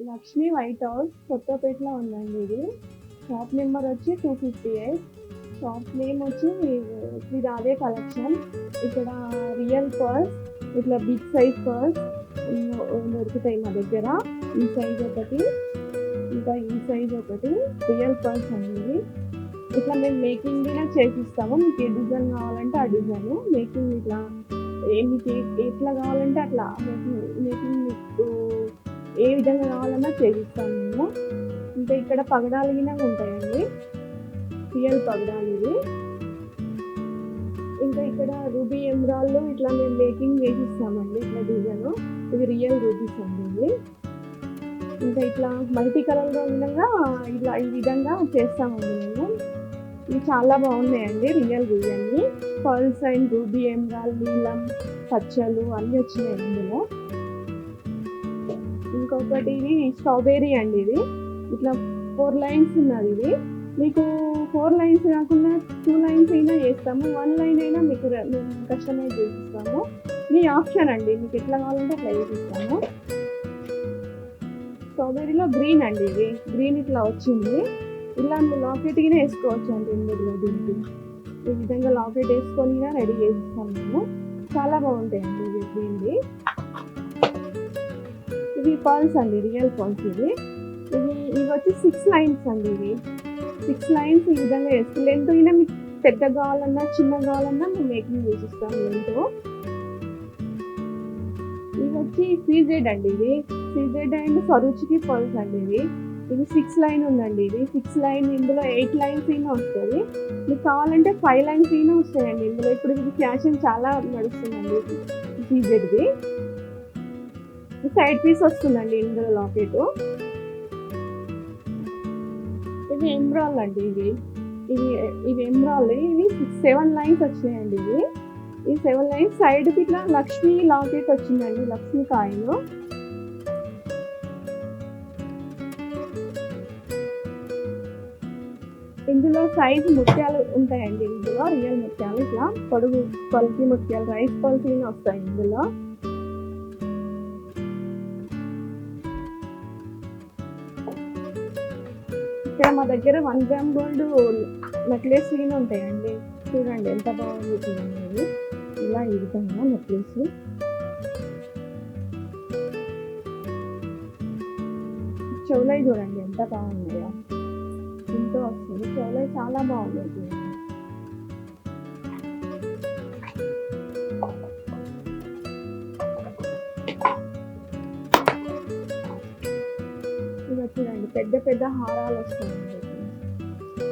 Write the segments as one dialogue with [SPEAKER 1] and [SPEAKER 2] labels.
[SPEAKER 1] Lakshmi white house కొత్తపేటలో ఉందండి ఇది. షాప్ నెంబర్ వచ్చి 258. షాప్ నేమ్ వచ్చి శ్రీ రాధే కలెక్షన్. ఇక్కడ రియల్ పర్స్, ఇట్లా బిగ్ సైజ్ పర్స్ దొరుకుతాయి మా దగ్గర. ఈ సైజ్ ఒకటి, ఇంకా ఈ సైజ్ ఒకటి రియల్ పర్స్ అండి. ఇట్లా మేము మేకింగ్ కూడా చేసిస్తాము. మీకు ఏ డిజైన్ కావాలంటే ఆ డిజైన్ మేకింగ్, ఇట్లా మీకు ఎట్లా కావాలంటే అట్లా మేకింగ్ మీకు ఏ విధంగా కావాలన్నా చేసిస్తాము మేము. ఇంకా ఇక్కడ పగడాలు గిన ఉంటాయండి, రియల్ పగడాలు ఇవి. ఇంకా ఇక్కడ రూబీ ఎమరాల్డ్ ఇట్లా మేము మేకింగ్ చేసిస్తామండి. ఇట్లా డిజైన్ ఇది రియల్ రూబీస్ అండి ఇది. ఇంకా ఇట్లా మల్టీ కలర్లో విధంగా ఇట్లా ఈ విధంగా చేస్తామండి మేము. ఇవి చాలా బాగున్నాయండి రియల్ రూబీ అన్ని. పర్ల్స్ అండ్ రూబీ ఎమరాల్డ్, నీలం, పచ్చలు అన్నీ వచ్చినాయి ఇందులో. ఇంకొకటి ఇది స్ట్రాబెర్రీ అండి. ఇది ఇట్లా 4 లైన్స్ ఉన్నది. ఇది మీకు 4 లైన్స్ కాకుండా 2 లైన్స్ అయినా చేస్తాము, 1 లైన్ అయినా మీకు మేము కస్టమైజ్ చేసిస్తాము. మీ ఆప్షన్ అండి, మీకు ఎట్లా కావాలంటే అట్లా చేసిస్తాము. స్ట్రాబెర్రీలో గ్రీన్ అండి, ఇది గ్రీన్ ఇట్లా వచ్చింది. ఇలా మీరు లాకెట్ గిన వేసుకోవచ్చు అండి ఇందులో. దీనికి ఈ విధంగా లాకెట్ వేసుకొని రెడీ చేసిస్తాము మేము. చాలా బాగుంటాయండి ఇవి గ్రీన్ది. ఇవి పర్ల్స్ అండి, రియల్ పర్ల్స్ ఇవి. ఇవి వచ్చి 6 లైన్స్ అండి. ఇవి 6 లైన్స్ ఈ విధంగా వేసుకో. లెంత్ అయినా మీకు పెద్ద కావాలన్నా చిన్న కావాలన్నా మేము మేకింగ్ చేసిస్తాం లెంత్. ఇవి వచ్చి సీజెడ్ అండి. ఇది సీజెడ్ అండ్ సరుచికి పర్ల్స్ అండి. ఇది 6 లైన్ ఉందండి. ఇది 6 లైన్, ఇందులో 8 లైన్స్ అయినా వస్తుంది. మీకు కావాలంటే 5 లైన్స్ అయినా వస్తాయండి ఇందులో. ఇప్పుడు ఇది ఫ్యాషన్ చాలా నడుస్తుందండి సీజెడ్ది. సైడ్ పీస్ వస్తుందండి ఇందులో లాకెట్. ఇది ఎమరాల్డ్ అండి. ఇవి ఎమరాల్డ్. ఇవి 7 లైన్స్ వచ్చినాయండి. ఈ 7 లైన్స్ సైడ్కి ఇట్లా లక్ష్మీ లాకెట్ వచ్చిందండి, లక్ష్మీ కాయిన్. ఇందులో సైజు ముత్యాలు ఉంటాయండి. ఇందులో రియల్ ముత్యాలు, ఇట్లా పొడుగు పల్కి ముత్యాలు, రైస్ పల్కి వస్తాయి ఇందులో. ఇక్కడ మా దగ్గర 1 గ్రామ్ గోల్డ్ నెక్లెస్ ఉంటాయండి. చూడండి ఎంత బాగుంది చూడండి. ఇలా ఈ విధంగా నెక్లెస్. చెవులై చూడండి ఎంత బాగున్నాయో, ఇంట్లో వస్తుంది. చెవులై చాలా బాగున్నాయి చూడండి. ఇవి చూడండి పెద్ద పెద్ద హారాలు వస్తాయండి.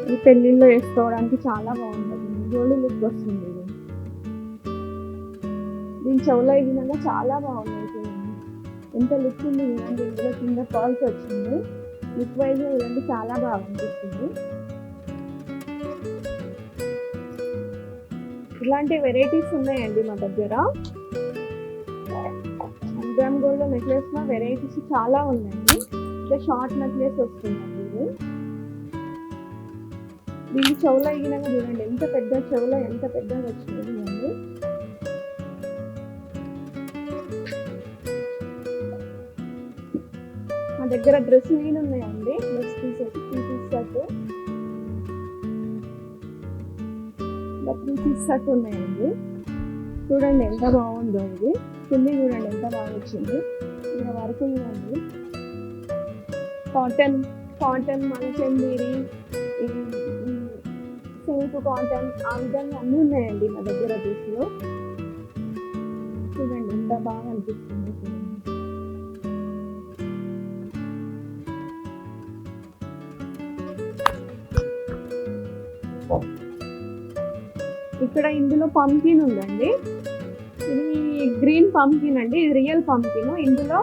[SPEAKER 1] ఇది పెళ్ళిళ్ళలో వేసుకోవడానికి చాలా బాగుంటుంది, గోల్డ్ లుక్ వస్తుంది. ఇది దీని చెవులో విధంగా చాలా బాగున్నాయి చూడండి, ఎంత లుక్ ఉంది చూడండి. ఇందులో కింద పర్ల్స్ వచ్చింది. లుక్ వైజ్ చూడండి చాలా బాగా అనిపిస్తుంది. ఇలాంటి వెరైటీస్ ఉన్నాయండి మా దగ్గర. 1 గ్రామ్ గోల్డ్ నెక్లెస్ లో వెరైటీస్ చాలా ఉన్నాయండి. ఇట్లా షార్ట్ నెక్లెస్ వస్తుందండి. దీని చెవులో విధంగా చూడండి ఎంత పెద్ద చెవులో ఎంత పెద్దగా వచ్చింది చూడండి. మా దగ్గర డ్రెస్ వీలు ఉన్నాయండి. Dress pieces 3 piece set, 3 piece set ఉన్నాయండి. చూడండి ఎంత బాగుందో. ఇది కింది చూడండి ఎంత బాగా వచ్చింది. ఇక్కడ వరకు చూడండి. కాటన్ మల్చందీరి, సిల్క్ కాటన్, ఆ విధంగా అన్నీ ఉన్నాయండి మా దగ్గర డ్రెస్లో. చూడండి ఎంత బాగా అనిపిస్తుంది చూడండి. ఇక్కడ ఇందులో పంకిన్ ఉందండి. ఇది గ్రీన్ పంకిన్ అండి. ఇది రియల్ పంకిన్. ఇందులో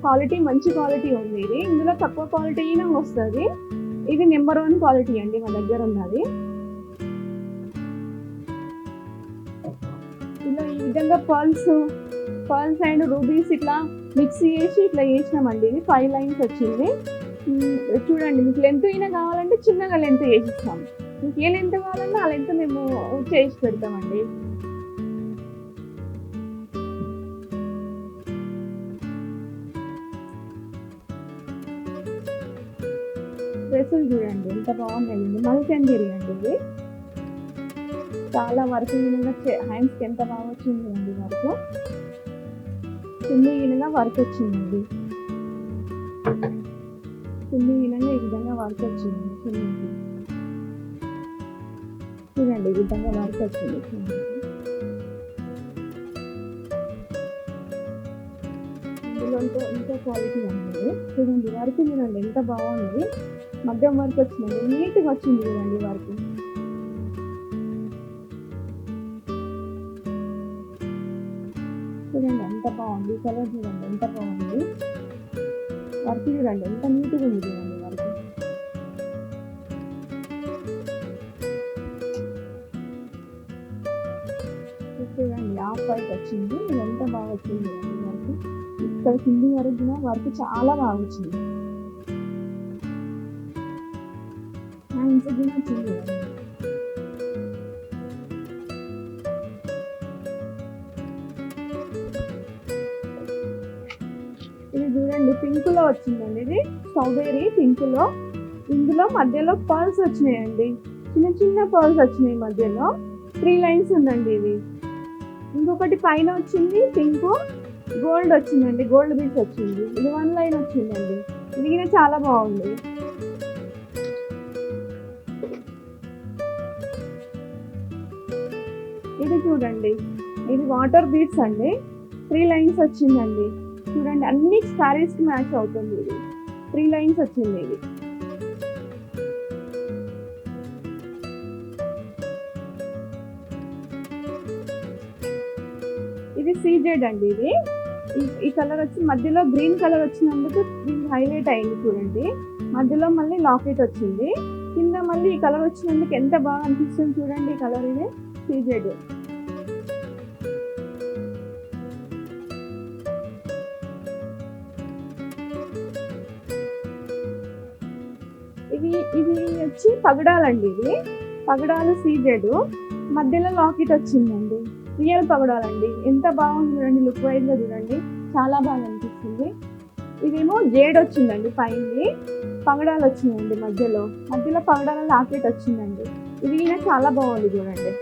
[SPEAKER 1] క్వాలిటీ మంచి క్వాలిటీ ఉంది. ఇది ఇందులో తక్కువ క్వాలిటీ అయినా వస్తుంది. ఇది నెంబర్ 1 క్వాలిటీ అండి మా దగ్గర ఉన్నది. ఇలా ఈ విధంగా పర్ల్స్ అండ్ రూబీస్ ఇట్లా మిక్స్ చేసి ఇట్లా చేసినామండి. ఇది 5 లైన్స్ వచ్చింది. చూడండి మీకు లెంత్ అయినా కావాలంటే చిన్నగా లెంత్ చేసిస్తాం. మీకు ఏ లెంత్ కావాలన్నా ఆ లెంత్ మేము చేసి పెడతామండి. డ్రెస్సులు చూడండి ఎంత బాగున్నాయండి, మల్చందేరి అండి ఇది. చాలా వర్క్ విధంగా హ్యాండ్స్కి ఎంత బాగా వచ్చింది అండి వర్క్. కింది విధంగా వర్క్ వచ్చిందండి, కింది విధంగా ఈ విధంగా వర్క్ వచ్చింది. చూడండి ఈ విధంగా వర్క్ వచ్చింది. ఇందులో ఇంకో క్వాలిటీ అండి, చూడండి వర్క్ చూడండి ఎంత బాగుంది. మగ్గం వర్క్ వచ్చిందండి, నీట్గా వచ్చింది చూడండి వర్క్. చూడండి ఎంత బాగుంది, కలర్ చూడండి ఎంత బాగుంది, వర్క్ చూడండి ఎంత నీట్గా ఉంది చూడండి వర్క్. చూడండి హాఫ్ వైట్ వచ్చింది, ఎంత బాగా వచ్చింది చూడండి వర్క్. ఇక్కడ కింది వరకు వర్క్ చాలా బాగా వచ్చింది. హ్యాండ్స్ కూడా వచ్చింది చూడండి. ఇది చూడండి పింక్ లో వచ్చిందండి, ఇది స్ట్రాబెరీ పింక్ లో. ఇందులో మధ్యలో పర్ల్స్ వచ్చినాయండి, చిన్న చిన్న పర్ల్స్ వచ్చినాయి మధ్యలో. 3 లైన్స్ ఉందండి ఇది. ఇంకొకటి పైన వచ్చింది పింక్, గోల్డ్ వచ్చిందండి, గోల్డ్ బీడ్స్ వచ్చింది. ఇది 1 లైన్ వచ్చిందండి, ఇది కూడా చాలా బాగుంది. ఇది చూడండి ఇది వాటర్ బీడ్స్ అండి, 3 లైన్స్ వచ్చిందండి. చూడండి అన్ని సారీస్ కి మ్యాచ్ అవుతుంది. ఇది 3 లైన్స్ వచ్చింది. ఇది సీజెడ్ అండి. ఇది ఈ కలర్ వచ్చి మధ్యలో గ్రీన్ కలర్ వచ్చినందుకు దీనికి హైలైట్ అయింది చూడండి. మధ్యలో మళ్ళీ లాకెట్ వచ్చింది, కింద మళ్ళీ ఈ కలర్ వచ్చినందుకు ఎంత బాగా అనిపిస్తుంది చూడండి. ఈ కలర్ ఇది సీజెడ్. ఇది వచ్చి పగడాలండి, ఇది పగడాలు సీజెడ్, మధ్యలో లాకెట్ వచ్చిందండి. రియల్ పగడాలండి, ఎంత బాగుంది చూడండి, లుక్ వైజ్ గా చూడండి చాలా బాగా అనిపిస్తుంది. ఇదేమో జేడ్ వచ్చిందండి, పైన పగడాలు వచ్చిందండి, మధ్యలో పగడాల లాకెట్ వచ్చిందండి. ఇది చాలా బాగుంది చూడండి.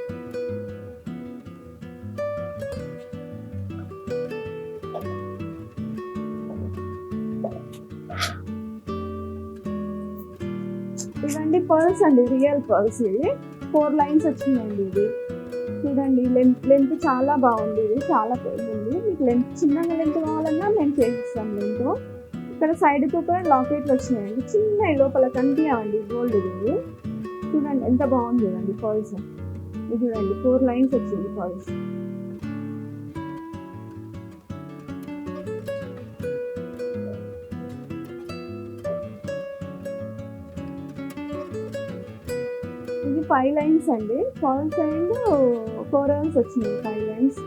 [SPEAKER 1] ఇదండి పర్ల్స్ అండి, రియల్ పర్ల్స్. ఇది 4 లైన్స్ వచ్చినాయండి. ఇది చూడండి లెంత్ చాలా బాగుంది, ఇది చాలా ఉంది. మీకు లెంత్ చిన్నగా లెంత్ కావాలన్నా మేము చేసిస్తాం లెంత్. ఇక్కడ సైడ్కి ఒక లాకెట్లు వచ్చినాయండి, చిన్న లోపల కనిపించండి గోల్డ్. ఇది చూడండి ఎంత బాగుంది చూడండి పర్ల్స్. ఇది చూడండి 4 లైన్స్ వచ్చింది పర్ల్స్. ఇది 5 లైన్స్ అండి, పర్ల్స్ అండ్ కోరల్స్ వచ్చినాయి 5 లైన్స్.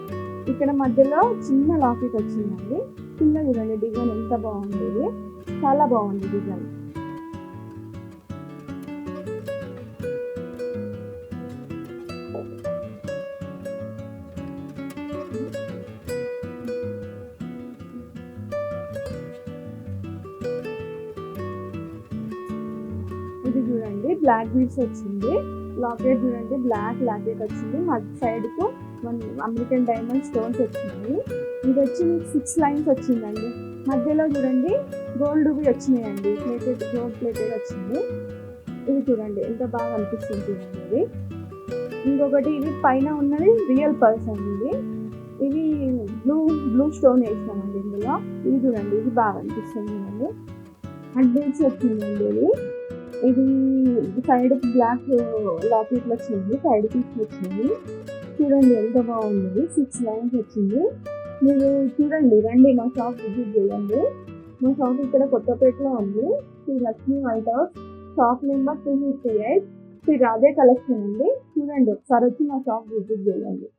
[SPEAKER 1] ఇక్కడ మధ్యలో చిన్న లాకెట్ వచ్చిందండి. కింద చూడండి డిజైన్ ఎంత బాగుంది, ఇది చాలా బాగుంది డిజైన్. ఇది చూడండి బ్లాక్ బీడ్స్ వచ్చింది, లాకెట్ చూడండి బ్లాక్ లాకెట్ వచ్చింది, మధ్య సైడ్ కు అమెరికన్ డైమండ్ స్టోన్స్ వచ్చినాయి. ఇది వచ్చి మీకు 6 లైన్స్ వచ్చిందండి. మధ్యలో చూడండి గోల్డ్ వచ్చినాయండి, ప్లేటెడ్ గోల్డ్ ప్లేటెడ్ వచ్చింది. ఇది చూడండి ఎంత బాగా అనిపిస్తుంది చూడండి. ఇది ఇంకొకటి ఇది పైన ఉన్నది రియల్ పర్ల్స్ అండి. ఇది బ్లూ స్టోన్ వేసినామండి ఇందులో. ఇది చూడండి ఇది బాగా అనిపిస్తుంది అండి. అడ్వాన్స్ వచ్చిందండి. ఇది సైడ్ బ్లాక్ లాకెట్లు వచ్చింది, సైడ్ పీస్ వచ్చింది. చూడండి ఎంత బాగుంది, 6 లైన్స్ వచ్చింది. మీరు చూడండి రండి మా షాప్ విజిట్ చేయండి. మా షాప్ ఇక్కడ కొత్తపేటలో ఉంది, Shri Lakshmi white house, shop number 258, Shri Radhe collection అండి. చూడండి ఒకసారి వచ్చి మా షాప్ విజిట్ చేయండి.